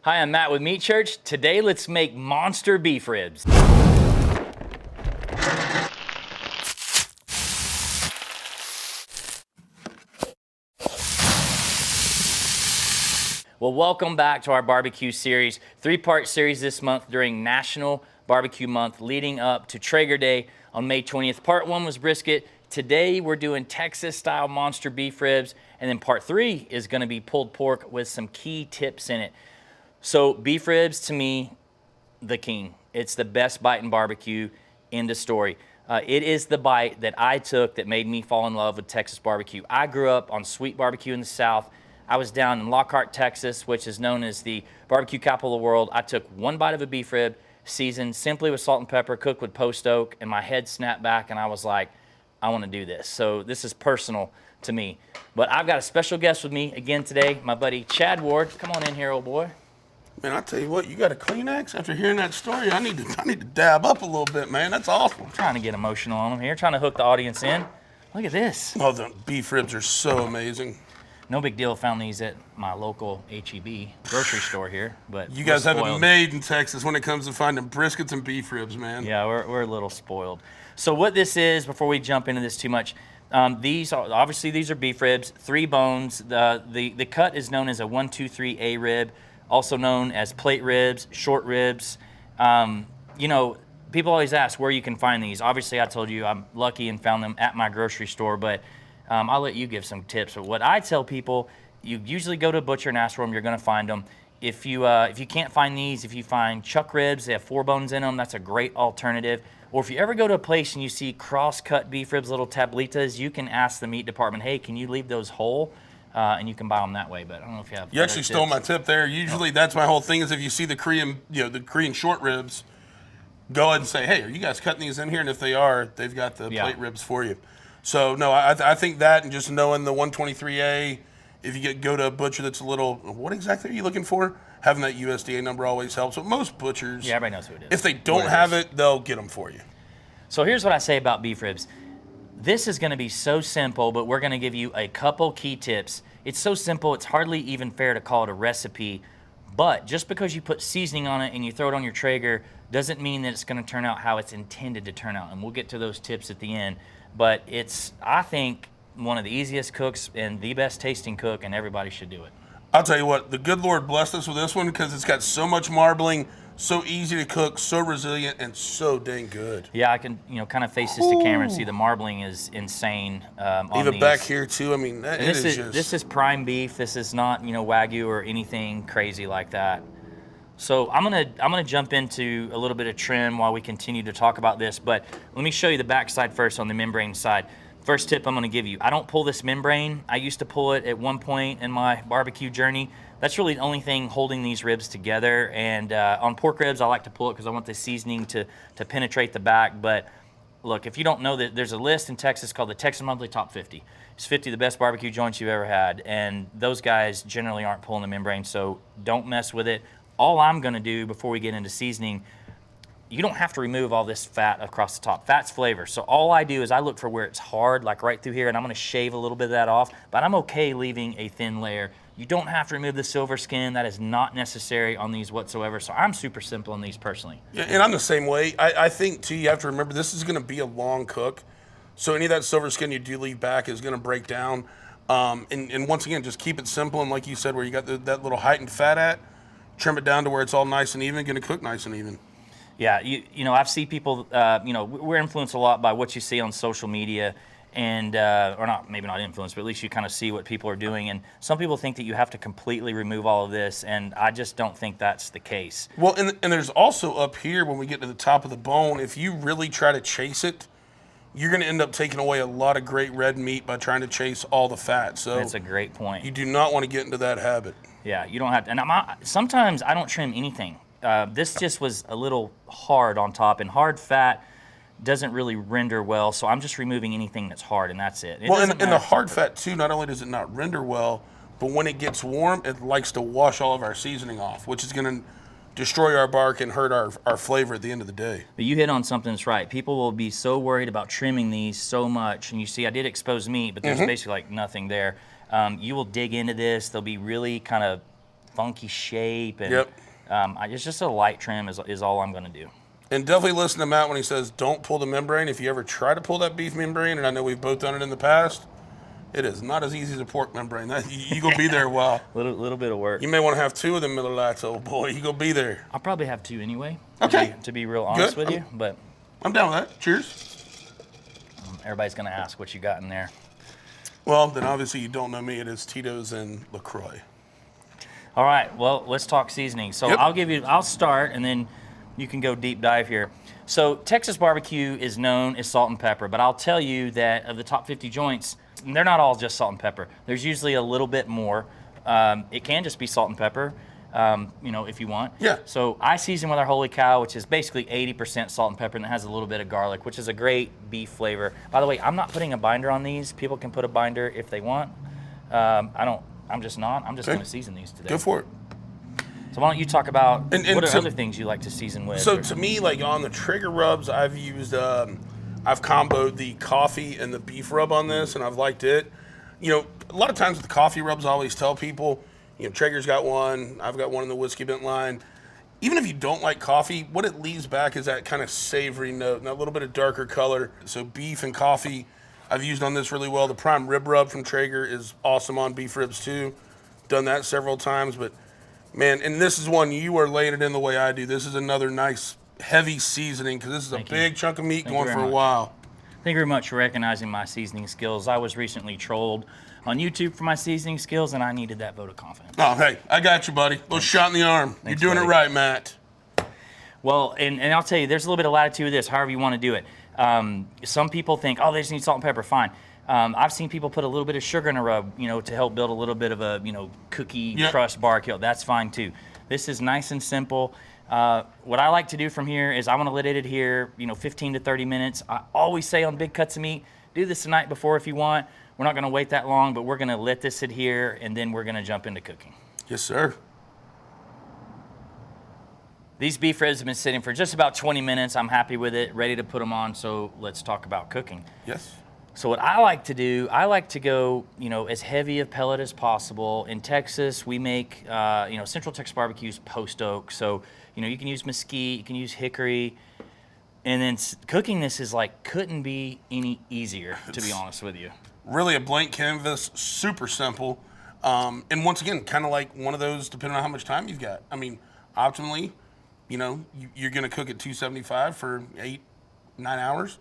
Hi, I'm Matt with Meat Church. Today, let's make monster beef ribs. Well, welcome back to our barbecue series, 3-part series this month during National Barbecue Month leading up to Traeger Day on May 20th. Part 1 was brisket. Today, we're doing Texas-style monster beef ribs. And then part 3 is gonna be pulled pork with some key tips in it. So beef ribs, to me, the king. It's the best bite in barbecue, end of story. It is the bite that I took that made me fall in love with Texas barbecue. I grew up on sweet barbecue in the South. I was down in Lockhart, Texas, which is known as the barbecue capital of the world. I took one bite of a beef rib, seasoned simply with salt and pepper, cooked with post oak, and my head snapped back and I was like, I wanna do this. So this is personal to me. But I've got a special guest with me again today, my buddy Chad Ward. Come on in here, old boy. Man, I tell you what, you got a Kleenex? After hearing that story, I need to dab up a little bit, man. That's awesome. I'm trying to get emotional on them here, trying to hook the audience in. Look at this. Oh, the beef ribs are so amazing. No big deal, found these at my local HEB grocery store here. But you guys have it made in Texas when it comes to finding briskets and beef ribs, man. Yeah, we're a little spoiled. So what this is, before we jump into this too much, these are beef ribs, 3 bones. The cut is known as a 1-2-3A rib, also known as plate ribs, short ribs. You know, people always ask where you can find these. Obviously, I told you I'm lucky and found them at my grocery store, but I'll let you give some tips. But what I tell people, you usually go to a butcher and ask for them, you're gonna find them. If you can't find these, if you find chuck ribs, they have 4 bones in them, that's a great alternative. Or if you ever go to a place and you see cross-cut beef ribs, little tablitas, you can ask the meat department, hey, can you leave those whole? And you can buy them that way, but I don't know if you have. You actually stole my tip there. Usually that's my whole thing is if you see the Korean short ribs, go ahead and say, hey, are you guys cutting these in here? And if they are, they've got the plate ribs for you. So no, I think that, and just knowing the 123A, if you go to a butcher that's a little, what exactly are you looking for? Having that USDA number always helps. But most butchers, yeah, everybody knows who it is. If they don't have it, they'll get them for you. So here's what I say about beef ribs. This is gonna be so simple, but we're gonna give you a couple key tips. It's so simple, it's hardly even fair to call it a recipe, but just because you put seasoning on it and you throw it on your Traeger doesn't mean that it's gonna turn out how it's intended to turn out, and we'll get to those tips at the end. But it's, I think, one of the easiest cooks and the best tasting cook, and everybody should do it. I'll tell you what, the good Lord blessed us with this one because it's got so much marbling, so easy to cook, so resilient, and so dang good. Yeah, I can, kind of face this to camera and see the marbling is insane on even these. back here too. I mean, This is prime beef. This is not, Wagyu or anything crazy like that. So I'm gonna jump into a little bit of trim while we continue to talk about this. But let me show you the backside first on the membrane side. First tip I'm gonna give you, I don't pull this membrane. I used to pull it at one point in my barbecue journey. That's really the only thing holding these ribs together. And on pork ribs, I like to pull it because I want the seasoning to penetrate the back. But look, if you don't know that, there's a list in Texas called the Texas Monthly Top 50. It's 50 of the best barbecue joints you've ever had. And those guys generally aren't pulling the membrane, so don't mess with it. All I'm gonna do before we get into seasoning, you don't have to remove all this fat across the top. Fat's flavor. So all I do is I look for where it's hard, like right through here, and I'm gonna shave a little bit of that off, but I'm okay leaving a thin layer. You don't have to remove the silver skin. That is not necessary on these whatsoever. So I'm super simple on these personally. Yeah, and I'm the same way. I think too, you have to remember this is gonna be a long cook. So any of that silver skin you do leave back is gonna break down. And once again, just keep it simple. And like you said, where you got that little heightened fat at, trim it down to where it's all nice and even, gonna cook nice and even. Yeah, I've seen people, we're influenced a lot by what you see on social media and, or not, maybe not influenced, but at least you kind of see what people are doing. And some people think that you have to completely remove all of this, and I just don't think that's the case. Well, and there's also up here, when we get to the top of the bone, if you really try to chase it, you're gonna end up taking away a lot of great red meat by trying to chase all the fat. So that's a great point. You do not want to get into that habit. Yeah, you don't have to, and sometimes I don't trim anything. This just was a little hard on top, and hard fat doesn't really render well, so I'm just removing anything that's hard, and that's it. Well, and the hard fat too, not only does it not render well, but when it gets warm, it likes to wash all of our seasoning off, which is gonna destroy our bark and hurt our flavor at the end of the day. But you hit on something that's right. People will be so worried about trimming these so much, and you see I did expose meat, but there's basically like nothing there. You will dig into this. They'll be really kind of funky shape. And Yep. It's just a light trim is all I'm going to do. And definitely listen to Matt when he says, don't pull the membrane. If you ever try to pull that beef membrane, and I know we've both done it in the past, it is not as easy as a pork membrane. You going to be there a while. Little bit of work. You may want to have 2 of them Miller Lights, old boy. You going to be there. I'll probably have 2 anyway. Okay. To be real honest Good. with you. But I'm down with that. Cheers. everybody's going to ask what you got in there. Well, then obviously you don't know me. It is Tito's and LaCroix. All right, well, let's talk seasoning. So Yep. I'll start, and then you can go deep dive here. So Texas barbecue is known as salt and pepper, but I'll tell you that of the top 50 joints, they're not all just salt and pepper. There's usually a little bit more. It can just be salt and pepper, if you want. Yeah. So I season with our Holy Cow, which is basically 80% salt and pepper, and it has a little bit of garlic, which is a great beef flavor. By the way, I'm not putting a binder on these. People can put a binder if they want. I'm just not. I'm just Okay. going to season these today. Go for it. So why don't you talk about And what are so- other things you like to season with? So to me, like on the Traeger rubs, I've comboed the coffee and the beef rub on this, and I've liked it. A lot of times with the coffee rubs, I always tell people, Traeger's got one, I've got one in the Whiskey Bent line. Even if you don't like coffee, what it leaves back is that kind of savory note and a little bit of darker color. So beef and coffee, I've used on this really well. The prime rib rub from Traeger is awesome on beef ribs too. Done that several times, but man, and this is one you are laying it in the way I do. This is another nice heavy seasoning because this is a big chunk of meat Thank you going very for a much. while. Thank you very much for recognizing my seasoning skills. I was recently trolled on YouTube for my seasoning skills, and I needed that vote of confidence. Oh, hey, I got you, buddy. Little shot in the arm. Thanks, You're doing buddy. it right, Matt. Well, and I'll tell you, there's a little bit of latitude with this, however you want to do it. Some people think, oh, they just need salt and pepper. Fine. I've seen people put a little bit of sugar in a rub, to help build a little bit of a, cookie Yep. crust barbecue. That's fine too. This is nice and simple. What I like to do from here is I want to let it adhere, 15 to 30 minutes. I always say on big cuts of meat, do this the night before if you want. We're not going to wait that long, but we're going to let this adhere, and then we're going to jump into cooking. Yes, sir. These beef ribs have been sitting for just about 20 minutes. I'm happy with it, ready to put them on, so let's talk about cooking. Yes. So what I like to do, I like to go, as heavy of pellet as possible. In Texas, we make, Central Texas barbecues post oak. So, you can use mesquite, you can use hickory. And then cooking this is couldn't be any easier, to be honest with you. Really a blank canvas, super simple. And once again, kind of like one of those, depending on how much time you've got. I mean, optimally, you're going to cook at 275 for 8-9 hours.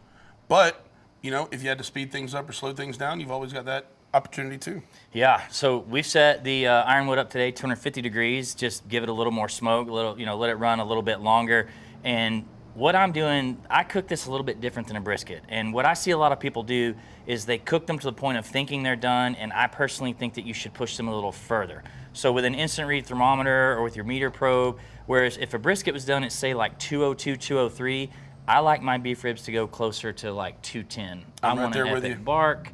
But, if you had to speed things up or slow things down, you've always got that opportunity too. Yeah, so we've set the ironwood up today, 250 degrees. Just give it a little more smoke, let it run a little bit longer. And what I'm doing, I cook this a little bit different than a brisket. And what I see a lot of people do is they cook them to the point of thinking they're done, and I personally think that you should push them a little further. So with an instant read thermometer or with your meter probe, whereas if a brisket was done at say 202, 203, I like my beef ribs to go closer to 210. I I'm right want there an with epic you. bark.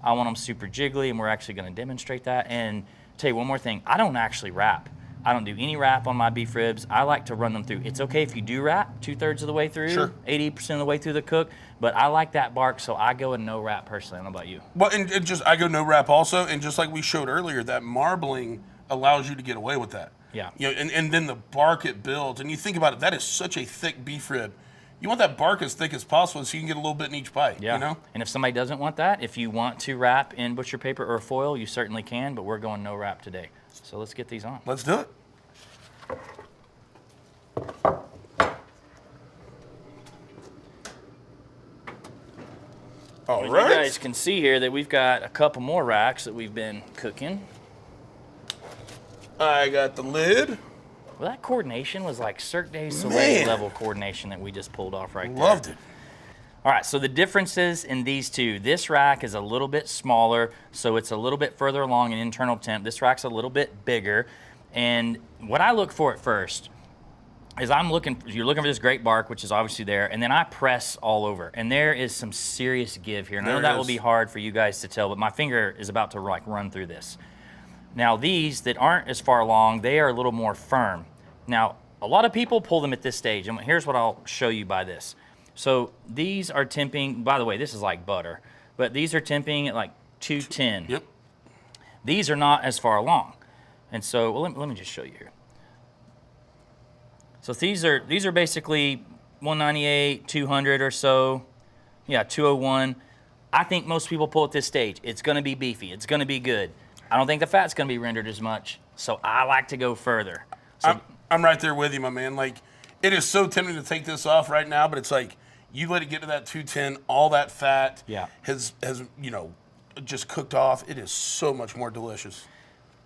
I want them super jiggly, and we're actually going to demonstrate that. And tell you one more thing, I don't actually wrap. I don't do any wrap on my beef ribs. I like to run them through. It's okay if you do wrap 2/3 of the way through, Sure. 80% of the way through the cook, but I like that bark, so I go in no wrap personally. I don't know about you. Well, and I go no wrap also, and just like we showed earlier, that marbling allows you to get away with that. Yeah. And then the bark it builds, and you think about it, that is such a thick beef rib. You want that bark as thick as possible so you can get a little bit in each bite. Yeah. And if somebody doesn't want that, if you want to wrap in butcher paper or foil, you certainly can, but we're going no wrap today. So let's get these on. Let's do it. All Well, right. You guys can see here that we've got a couple more racks that we've been cooking. I got the lid. Well, that coordination was like Cirque du Man. Soleil level coordination that we just pulled off right there. Loved it. All right, so the differences in these two. This rack is a little bit smaller, so it's a little bit further along in internal temp. This rack's a little bit bigger. And what I look for at first is you're looking for this great bark, which is obviously there, and then I press all over. And there is some serious give here. And I know There that will is. be hard for you guys to tell, but my finger is about to run through this. Now these that aren't as far along, they are a little more firm. Now, a lot of people pull them at this stage, and here's what I'll show you by this. So these are temping, by the way, this is like butter, but these are temping at 210. Yep. These are not as far along. And so, well, let me just show you here. So these are basically 198, 200 or so. Yeah, 201. I think most people pull at this stage. It's going to be beefy. It's going to be good. I don't think the fat's going to be rendered as much. So I like to go further. So, I'm right there with you, my man. Like, it is so tempting to take this off right now, but it's like you let it get to that 210, all that fat has just cooked off. It is so much more delicious.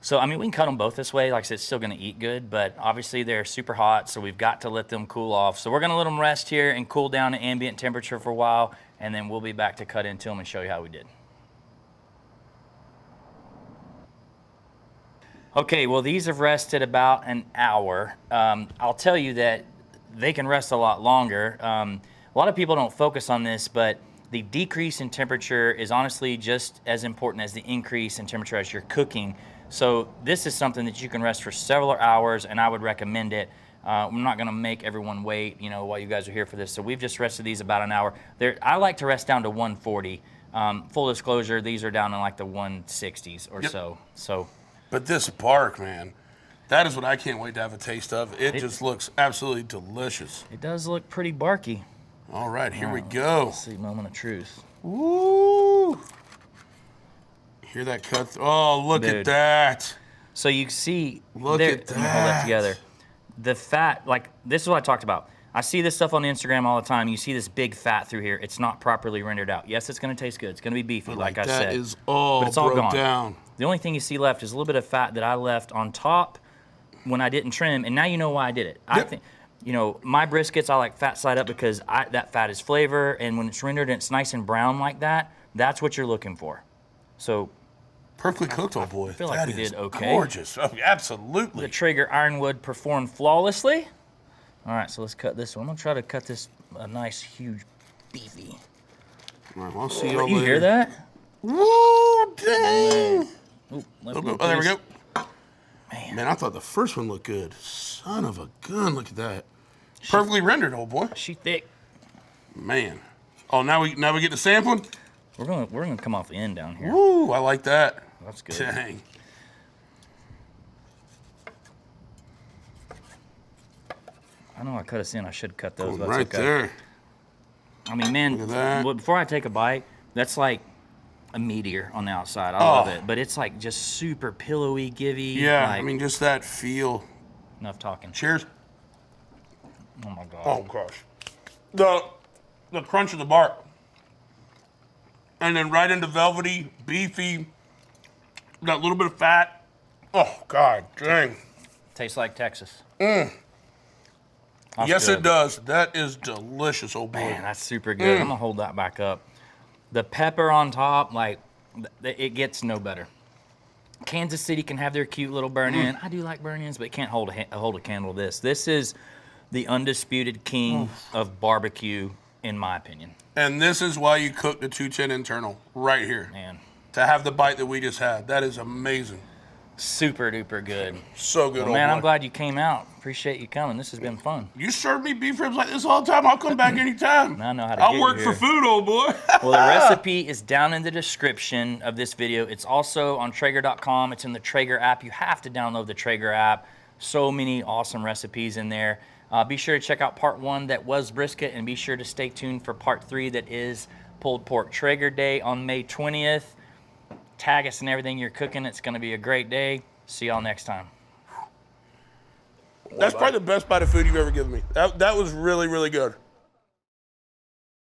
So, I mean, we can cut them both this way. Like I said, it's still going to eat good, but obviously they're super hot, so we've got to let them cool off. So we're going to let them rest here and cool down to ambient temperature for a while, and then we'll be back to cut into them and show you how we did. Okay, well, these have rested about an hour. I'll tell you that they can rest a lot longer. A lot of people don't focus on this, but the decrease in temperature is honestly just as important as the increase in temperature as you're cooking. So this is something that you can rest for several hours, and I would recommend it. I'm not gonna make everyone wait, while you guys are here for this. So we've just rested these about an hour. I like to rest down to 140. Full disclosure, these are down in like the 160s or so. But this bark, man, that is what I can't wait to have a taste of. It just looks absolutely delicious. It does look pretty barky. All right, here we go. Let's see, moment of truth. Woo! Hear that cut? Oh, look at that. So you see, look at that. Let me hold that together. The fat, like, this is what I talked about. I see this stuff on Instagram all the time. You see this big fat through here. It's not properly rendered out. Yes, it's going to taste good. It's going to be beefy, like I said. That is all, but it's all gone. Down. The only thing you see left is a little bit of fat that I left on top when I didn't trim, and now you know why I did it. I think, my briskets, I like fat side up because that fat is flavor, and when it's rendered and it's nice and brown like that, that's what you're looking for. So perfectly cooked, old boy. I feel like we did okay. Gorgeous. Oh, absolutely. The Traeger Ironwood performed flawlessly. All right, so let's cut this one. I'm going to try to cut this a nice, huge, beefy. All right, well, I'll see you all later. You hear that? Woo, dang. Ooh, oh, there we go. Man, I thought the first one looked good. Son of a gun, look at that. Perfectly rendered, old boy. She thick. Man. Oh, now we get to sampling? We're gonna come off the end down here. Woo, I like that. That's good. Dang. I know I cut us in. I should cut those. That's right okay. There. I mean, man, before I take a bite, that's like a meteor on the outside. I love it. But it's like just super pillowy, givey. Yeah, like, I mean, just that feel. Enough talking. Cheers. Oh, my God. Oh, gosh. The crunch of the bark. And then right into velvety, beefy, that little bit of fat. Oh, God, dang. Tastes like Texas. Yes, good. It does. That is delicious, old boy. Man, that's super good. I'm going to hold that back up. The pepper on top, like, it gets no better. Kansas City can have their cute little burn-in. I do like burn-ins, but it can't hold a candle to this. This is the undisputed king of barbecue, in my opinion. And this is why you cook the 210 internal right here. Man. To have the bite that we just had. That is amazing. Super duper good. So good, well, man, I'm glad you came out. Appreciate you coming. This has been fun. You serve me beef ribs like this all the time. I'll come back anytime. I know how to I'll work for food, old boy. Well, the recipe is down in the description of this video. It's also on Traeger.com. It's in the Traeger app. You have to download the Traeger app. So many awesome recipes in there. Be sure to check out part 1 that was brisket, and be sure to stay tuned for part 3 that is pulled pork. Traeger Day on May 20th. Tag us in everything you're cooking. It's going to be a great day. See y'all next time. That's probably the best bite of food you've ever given me. That was really, really good.